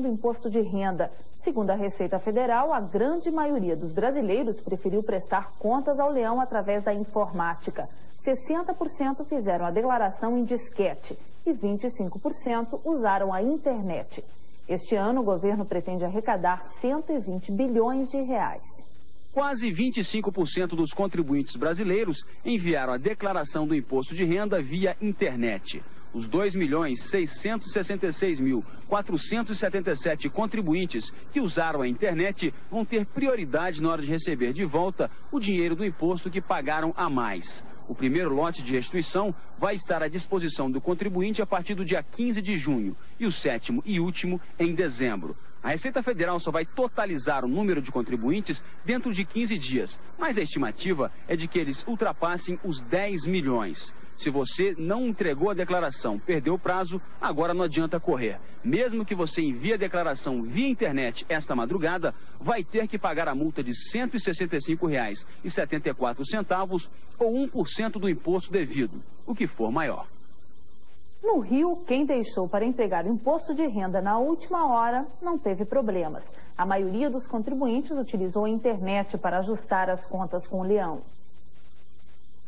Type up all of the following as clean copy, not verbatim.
do imposto de renda. Segundo a Receita Federal, a grande maioria dos brasileiros preferiu prestar contas ao leão através da informática. 60% fizeram a declaração em disquete e 25% usaram a internet. Este ano, o governo pretende arrecadar 120 bilhões de reais. Quase 25% dos contribuintes brasileiros enviaram a declaração do imposto de renda via internet. Os 2.666.477 contribuintes que usaram a internet vão ter prioridade na hora de receber de volta o dinheiro do imposto que pagaram a mais. O primeiro lote de restituição vai estar à disposição do contribuinte a partir do dia 15 de junho e o sétimo e último em dezembro. A Receita Federal só vai totalizar o número de contribuintes dentro de 15 dias, mas a estimativa é de que eles ultrapassem os 10 milhões. Se você não entregou a declaração, perdeu o prazo, agora não adianta correr. Mesmo que você envie a declaração via internet esta madrugada, vai ter que pagar a multa de R$ 165,74 ou 1% do imposto devido, o que for maior. No Rio, quem deixou para entregar o imposto de renda na última hora não teve problemas. A maioria dos contribuintes utilizou a internet para ajustar as contas com o leão.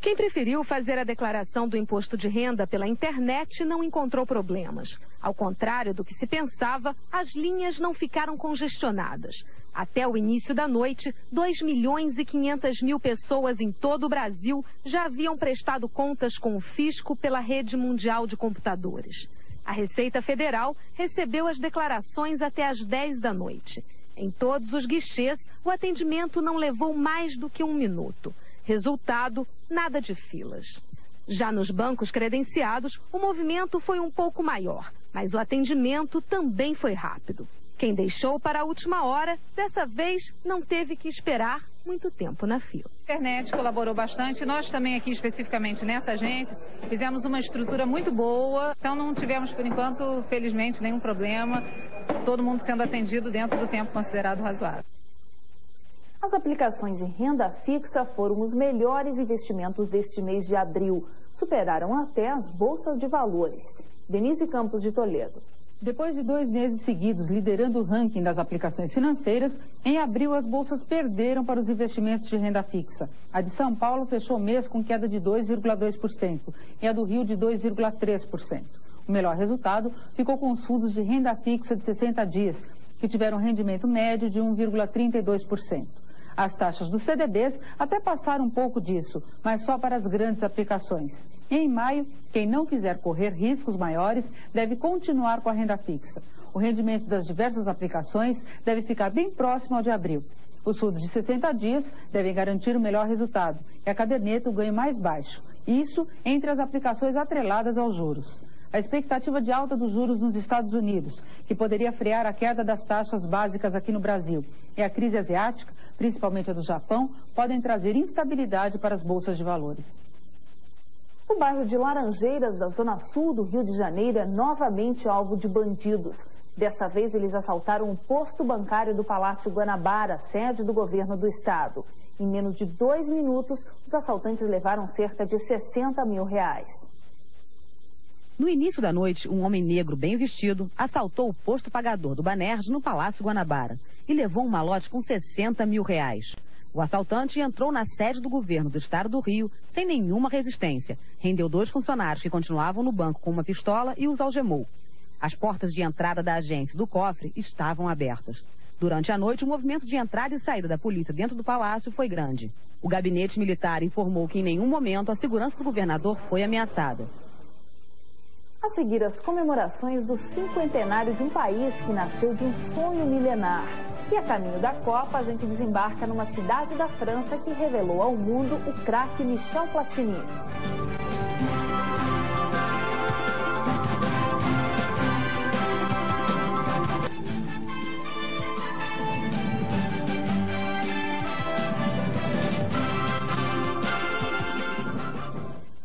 Quem preferiu fazer a declaração do imposto de renda pela internet não encontrou problemas. Ao contrário do que se pensava, as linhas não ficaram congestionadas. Até o início da noite, 2.500.000 pessoas em todo o Brasil já haviam prestado contas com o fisco pela rede mundial de computadores. A Receita Federal recebeu as declarações até às 10 da noite. Em todos os guichês, o atendimento não levou mais do que 1 minuto. Resultado, nada de filas. Já nos bancos credenciados, o movimento foi um pouco maior, mas o atendimento também foi rápido. Quem deixou para a última hora, dessa vez não teve que esperar muito tempo na fila. A internet colaborou bastante, nós também aqui especificamente nessa agência fizemos uma estrutura muito boa, então não tivemos por enquanto, felizmente, nenhum problema, todo mundo sendo atendido dentro do tempo considerado razoável. As aplicações em renda fixa foram os melhores investimentos deste mês de abril. Superaram até as bolsas de valores. Denise Campos de Toledo. Depois de 2 meses seguidos liderando o ranking das aplicações financeiras, em abril as bolsas perderam para os investimentos de renda fixa. A de São Paulo fechou o mês com queda de 2,2% e a do Rio de 2,3%. O melhor resultado ficou com os fundos de renda fixa de 60 dias, que tiveram rendimento médio de 1,32%. As taxas dos CDBs até passaram um pouco disso, mas só para as grandes aplicações. Em maio, quem não quiser correr riscos maiores deve continuar com a renda fixa. O rendimento das diversas aplicações deve ficar bem próximo ao de abril. Os fundos de 60 dias devem garantir o melhor resultado e a caderneta o ganho mais baixo. Isso entre as aplicações atreladas aos juros. A expectativa de alta dos juros nos Estados Unidos, que poderia frear a queda das taxas básicas aqui no Brasil, e a crise asiática, principalmente a do Japão, podem trazer instabilidade para as bolsas de valores. O bairro de Laranjeiras, da zona sul do Rio de Janeiro, é novamente alvo de bandidos. Desta vez, eles assaltaram o posto bancário do Palácio Guanabara, sede do governo do estado. Em menos de 2 minutos, os assaltantes levaram cerca de R$60 mil. No início da noite, um homem negro bem vestido assaltou o posto pagador do Banerj no Palácio Guanabara e levou um malote com R$60 mil. O assaltante entrou na sede do governo do estado do Rio sem nenhuma resistência. Rendeu 2 funcionários que continuavam no banco com uma pistola e os algemou. As portas de entrada da agência e do cofre estavam abertas. Durante a noite, o movimento de entrada e saída da polícia dentro do palácio foi grande. O gabinete militar informou que em nenhum momento a segurança do governador foi ameaçada. A seguir, as comemorações do 50º de um país que nasceu de um sonho milenar. E a caminho da Copa, a gente desembarca numa cidade da França que revelou ao mundo o craque Michel Platini.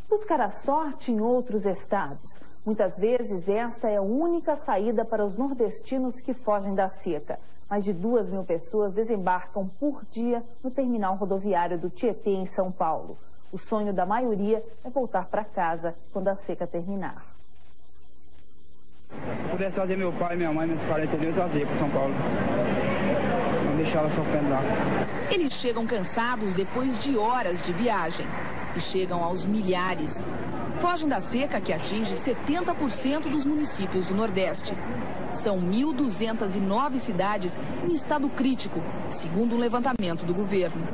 Buscar a sorte em outros estados. Muitas vezes, esta é a única saída para os nordestinos que fogem da seca. Mais de 2.000 pessoas desembarcam por dia no terminal rodoviário do Tietê, em São Paulo. O sonho da maioria é voltar para casa quando a seca terminar. Se eu pudesse trazer meu pai, minha mãe, meus parentes, eu trazia para São Paulo. Não deixar ela sofrendo lá. Eles chegam cansados depois de horas de viagem e chegam aos milhares. Fogem da seca que atinge 70% dos municípios do Nordeste. São 1.209 cidades em estado crítico, segundo um levantamento do governo.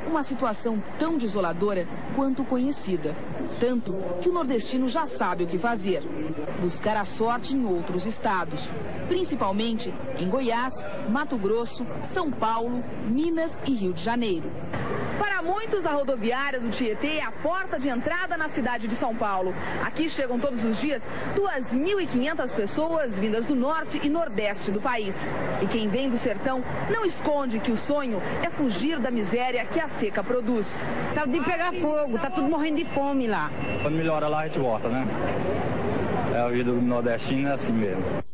Uma situação tão desoladora quanto conhecida. Tanto que o nordestino já sabe o que fazer: buscar a sorte em outros estados, principalmente em Goiás, Mato Grosso, São Paulo, Minas e Rio de Janeiro. Para muitos, a rodoviária do Tietê é a porta de entrada na cidade de São Paulo. Aqui chegam todos os dias 2.500 pessoas vindas do norte e nordeste do país. E quem vem do sertão não esconde que o sonho é fugir da miséria que a seca produz. Tá de pegar fogo, tá tudo morrendo de fome lá. Quando melhora lá, a gente volta, né? A vida do nordestino é assim mesmo.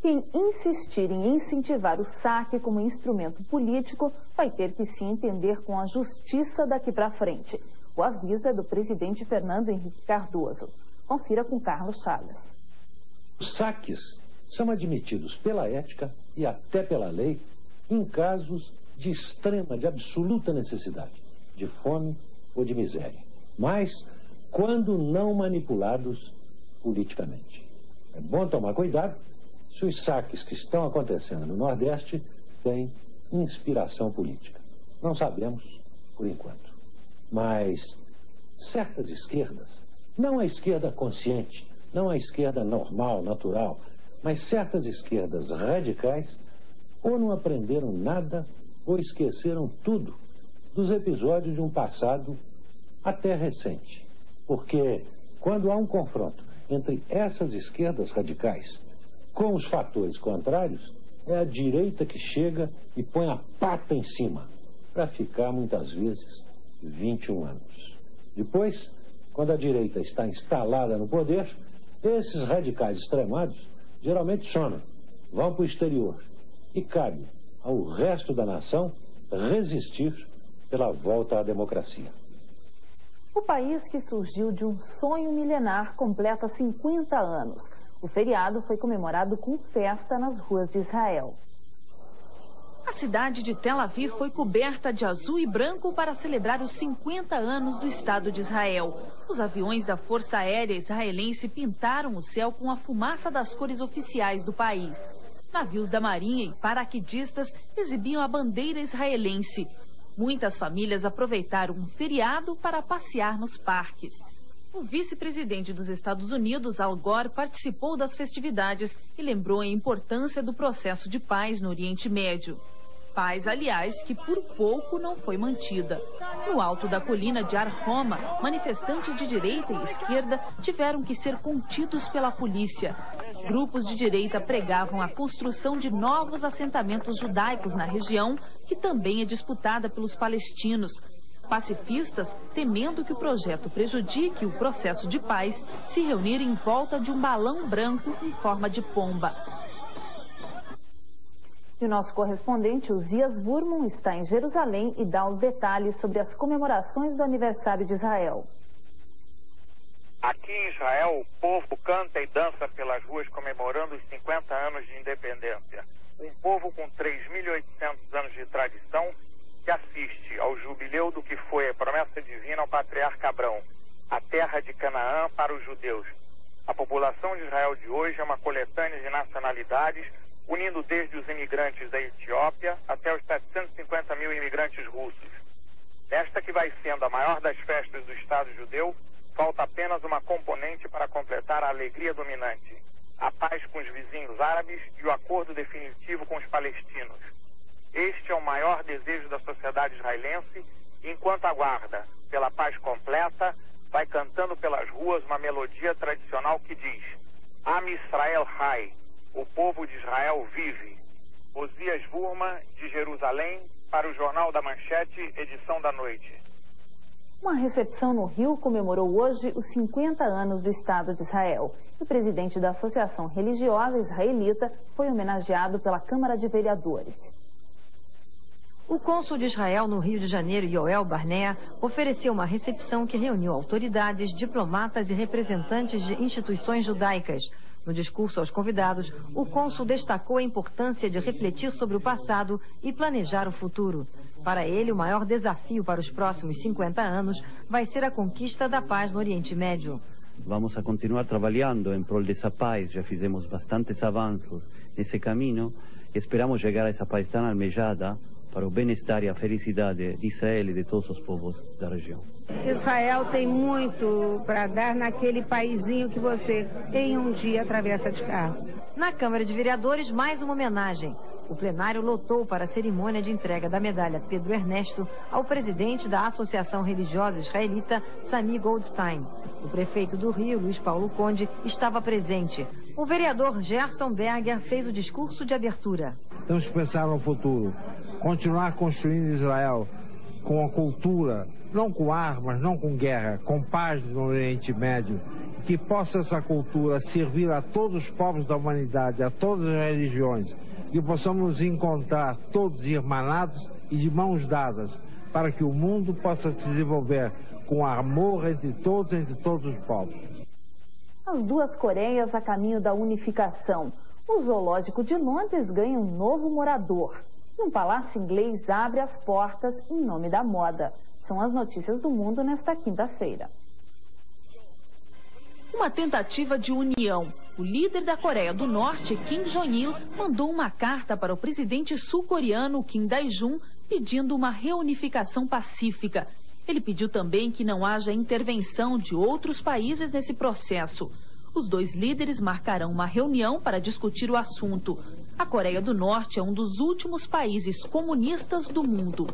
Quem insistir em incentivar o saque como instrumento político vai ter que se entender com a justiça daqui para frente. O aviso é do presidente Fernando Henrique Cardoso. Confira com Carlos Chagas. Os saques são admitidos pela ética e até pela lei em casos de extrema, de absoluta necessidade, de fome ou de miséria, mas quando não manipulados politicamente. É bom tomar cuidado se os saques que estão acontecendo no Nordeste têm inspiração política. Não sabemos, por enquanto. Mas certas esquerdas, não a esquerda consciente, não a esquerda normal, natural, mas certas esquerdas radicais, ou não aprenderam nada, ou esqueceram tudo dos episódios de um passado até recente. Porque quando há um confronto entre essas esquerdas radicais com os fatores contrários, é a direita que chega e põe a pata em cima, para ficar, muitas vezes, 21 anos. Depois, quando a direita está instalada no poder, esses radicais extremados geralmente somem, vão para o exterior, e cabe ao resto da nação resistir pela volta à democracia. O país que surgiu de um sonho milenar completa 50 anos. O feriado foi comemorado com festa nas ruas de Israel. A cidade de Tel Aviv foi coberta de azul e branco para celebrar os 50 anos do Estado de Israel. Os aviões da Força Aérea Israelense pintaram o céu com a fumaça das cores oficiais do país. Navios da Marinha e paraquedistas exibiam a bandeira israelense. Muitas famílias aproveitaram um feriado para passear nos parques. O vice-presidente dos Estados Unidos, Al Gore, participou das festividades e lembrou a importância do processo de paz no Oriente Médio. Paz, aliás, que por pouco não foi mantida. No alto da colina de Har Homa, manifestantes de direita e esquerda tiveram que ser contidos pela polícia. Grupos de direita pregavam a construção de novos assentamentos judaicos na região, que também é disputada pelos palestinos. Pacifistas, temendo que o projeto prejudique o processo de paz, se reuniram em volta de um balão branco em forma de pomba. E o nosso correspondente, Uzias Burman, está em Jerusalém e dá os detalhes sobre as comemorações do aniversário de Israel. Aqui em Israel, o povo canta e dança pelas ruas comemorando os 50 anos de independência. Um povo com 3.800 anos de tradição que assiste ao jubileu do que foi a promessa divina ao patriarca Abrão, a terra de Canaã para os judeus. A população de Israel de hoje é uma coletânea de nacionalidades, unindo desde os imigrantes da Etiópia até os 750 mil imigrantes russos. Nesta que vai sendo a maior das festas do Estado judeu, falta apenas uma componente para completar a alegria dominante: a paz com os vizinhos árabes e o acordo definitivo com os palestinos. Este é o maior desejo da sociedade israelense, e enquanto aguarda pela paz completa, vai cantando pelas ruas uma melodia tradicional que diz: Am Israel Hai, o povo de Israel vive. Uzias Burman, de Jerusalém, para o Jornal da Manchete, edição da noite. Uma recepção no Rio comemorou hoje os 50 anos do Estado de Israel. O presidente da Associação Religiosa Israelita foi homenageado pela Câmara de Vereadores. O cônsul de Israel no Rio de Janeiro, Yoel Barnea, ofereceu uma recepção que reuniu autoridades, diplomatas e representantes de instituições judaicas. No discurso aos convidados, o cônsul destacou a importância de refletir sobre o passado e planejar o futuro. Para ele, o maior desafio para os próximos 50 anos vai ser a conquista da paz no Oriente Médio. Vamos a continuar trabalhando em prol dessa paz, já fizemos bastantes avanços nesse caminho e esperamos chegar a essa paz tão almejada para o bem-estar e a felicidade de Israel e de todos os povos da região. Israel tem muito para dar naquele paizinho que você em um dia atravessa de carro. Na Câmara de Vereadores, mais uma homenagem. O plenário lotou para a cerimônia de entrega da medalha Pedro Ernesto ao presidente da Associação Religiosa Israelita, Sami Goldstein. O prefeito do Rio, Luiz Paulo Conde, estava presente. O vereador Gerson Berger fez o discurso de abertura. Temos que pensar no futuro, continuar construindo Israel com a cultura, não com armas, não com guerra, com paz no Oriente Médio, que possa essa cultura servir a todos os povos da humanidade, a todas as religiões, que possamos nos encontrar todos irmanados e de mãos dadas, para que o mundo possa se desenvolver com amor entre todos os povos. As duas Coreias a caminho da unificação. O Zoológico de Londres ganha um novo morador. E um palácio inglês abre as portas em nome da moda. São as notícias do mundo nesta quinta-feira. Uma tentativa de união. O líder da Coreia do Norte, Kim Jong-il, mandou uma carta para o presidente sul-coreano Kim Dae-jung pedindo uma reunificação pacífica. Ele pediu também que não haja intervenção de outros países nesse processo. Os dois líderes marcarão uma reunião para discutir o assunto. A Coreia do Norte é um dos últimos países comunistas do mundo.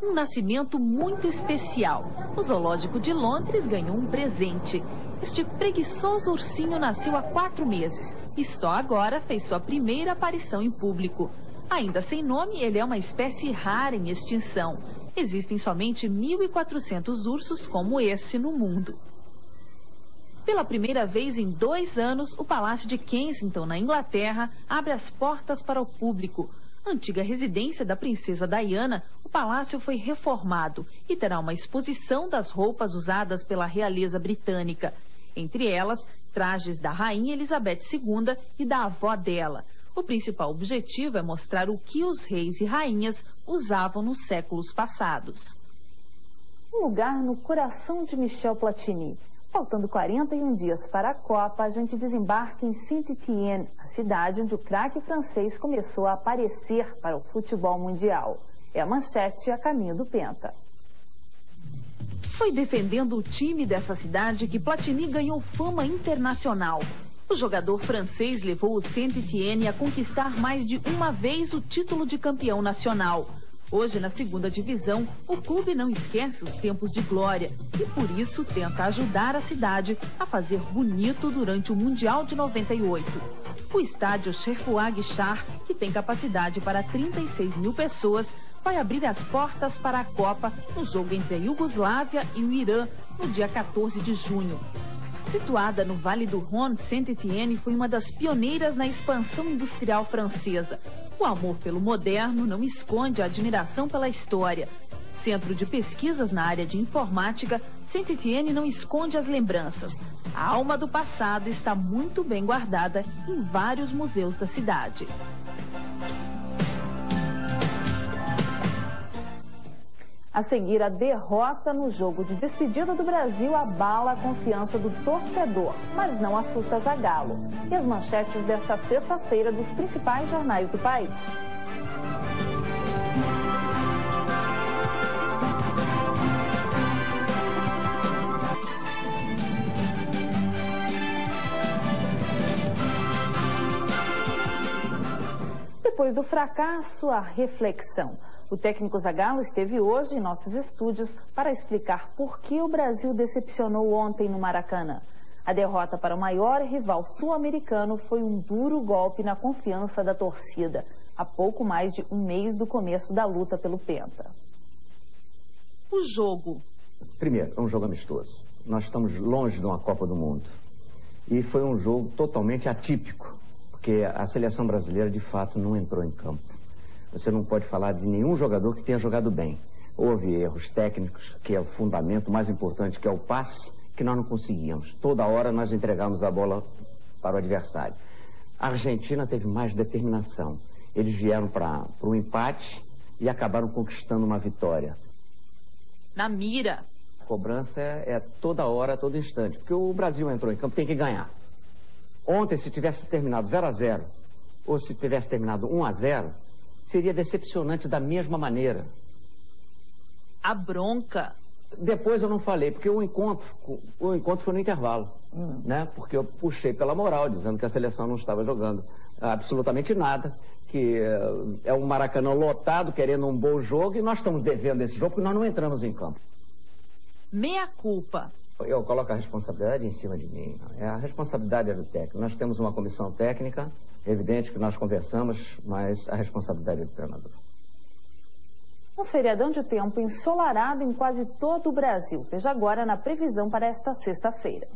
Um nascimento muito especial. O Zoológico de Londres ganhou um presente. Este preguiçoso ursinho nasceu há 4 meses e só agora fez sua primeira aparição em público. Ainda sem nome, ele é uma espécie rara em extinção. Existem somente 1.400 ursos como esse no mundo. Pela primeira vez em 2 anos, o Palácio de Kensington, na Inglaterra, abre as portas para o público. Antiga residência da princesa Diana, o palácio foi reformado e terá uma exposição das roupas usadas pela realeza britânica. Entre elas, trajes da rainha Elizabeth II e da avó dela. O principal objetivo é mostrar o que os reis e rainhas usavam nos séculos passados. Um lugar no coração de Michel Platini. Faltando 41 dias para a Copa, a gente desembarca em Saint-Étienne, a cidade onde o craque francês começou a aparecer para o futebol mundial. É a manchete a caminho do Penta. Foi defendendo o time dessa cidade que Platini ganhou fama internacional. O jogador francês levou o Saint-Étienne a conquistar mais de uma vez o título de campeão nacional. Hoje, na 2ª divisão, o clube não esquece os tempos de glória e, por isso, tenta ajudar a cidade a fazer bonito durante o Mundial de 98. O estádio Cheikh Guichard, que tem capacidade para 36 mil pessoas, vai abrir as portas para a Copa no jogo entre a Iugoslávia e o Irã, no dia 14 de junho. Situada no Vale do Rhône, Saint-Étienne foi uma das pioneiras na expansão industrial francesa. O amor pelo moderno não esconde a admiração pela história. Centro de pesquisas na área de informática, Saint-Étienne não esconde as lembranças. A alma do passado está muito bem guardada em vários museus da cidade. A seguir, a derrota no jogo de despedida do Brasil abala a confiança do torcedor, mas não assusta Zagallo. E as manchetes desta sexta-feira dos principais jornais do país. Depois do fracasso, a reflexão. O técnico Zagallo esteve hoje em nossos estúdios para explicar por que o Brasil decepcionou ontem no Maracanã. A derrota para o maior rival sul-americano foi um duro golpe na confiança da torcida, há pouco mais de um mês do começo da luta pelo Penta. O jogo. Primeiro, é um jogo amistoso. Nós estamos longe de uma Copa do Mundo. E foi um jogo totalmente atípico, porque a seleção brasileira, de fato, não entrou em campo. Você não pode falar de nenhum jogador que tenha jogado bem. Houve erros técnicos, que é o fundamento mais importante, que é o passe, que nós não conseguíamos. Toda hora nós entregamos a bola para o adversário. A Argentina teve mais determinação. Eles vieram para o empate e acabaram conquistando uma vitória. Na mira. A cobrança é toda hora, a todo instante, porque o Brasil entrou em campo, tem que ganhar. Ontem, se tivesse terminado 0-0, ou se tivesse terminado 1-0, seria decepcionante da mesma maneira. A bronca. Depois eu não falei, porque o encontro foi no intervalo, né? Porque eu puxei pela moral, dizendo que a seleção não estava jogando absolutamente nada, que é um Maracanã lotado, querendo um bom jogo, e nós estamos devendo esse jogo, porque nós não entramos em campo. Meia culpa. Eu coloco a responsabilidade em cima de mim. A responsabilidade é do técnico. Nós temos uma comissão técnica, é evidente que nós conversamos, mas a responsabilidade é do treinador. Um feriadão de tempo ensolarado em quase todo o Brasil. Veja agora na previsão para esta sexta-feira.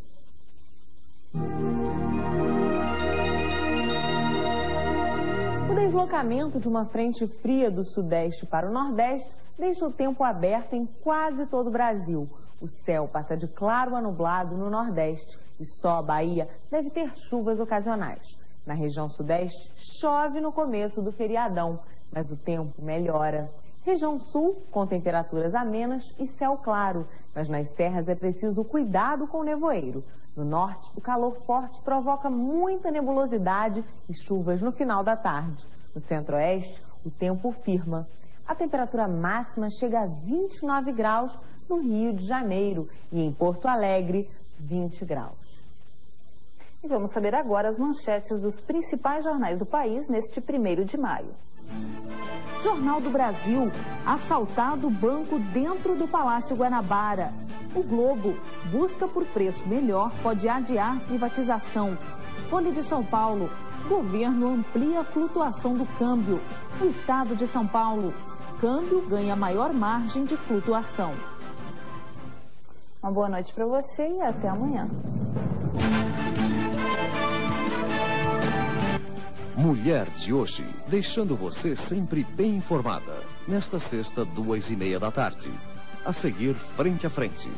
O deslocamento de uma frente fria do sudeste para o nordeste deixa o tempo aberto em quase todo o Brasil. O céu passa de claro a nublado no nordeste e só a Bahia deve ter chuvas ocasionais. Na região sudeste, chove no começo do feriadão, mas o tempo melhora. Região sul, com temperaturas amenas e céu claro, mas nas serras é preciso cuidado com o nevoeiro. No norte, o calor forte provoca muita nebulosidade e chuvas no final da tarde. No centro-oeste, o tempo firma. A temperatura máxima chega a 29 graus no Rio de Janeiro e em Porto Alegre, 20 graus. E vamos saber agora as manchetes dos principais jornais do país neste 1º de maio. Jornal do Brasil, assaltado banco dentro do Palácio Guanabara. O Globo, busca por preço melhor pode adiar privatização. Folha de São Paulo, governo amplia a flutuação do câmbio. O Estado de São Paulo, câmbio ganha maior margem de flutuação. Uma boa noite para você e até amanhã. Mulher de hoje, deixando você sempre bem informada. Nesta sexta, 2:30 da tarde. A seguir, Frente a Frente.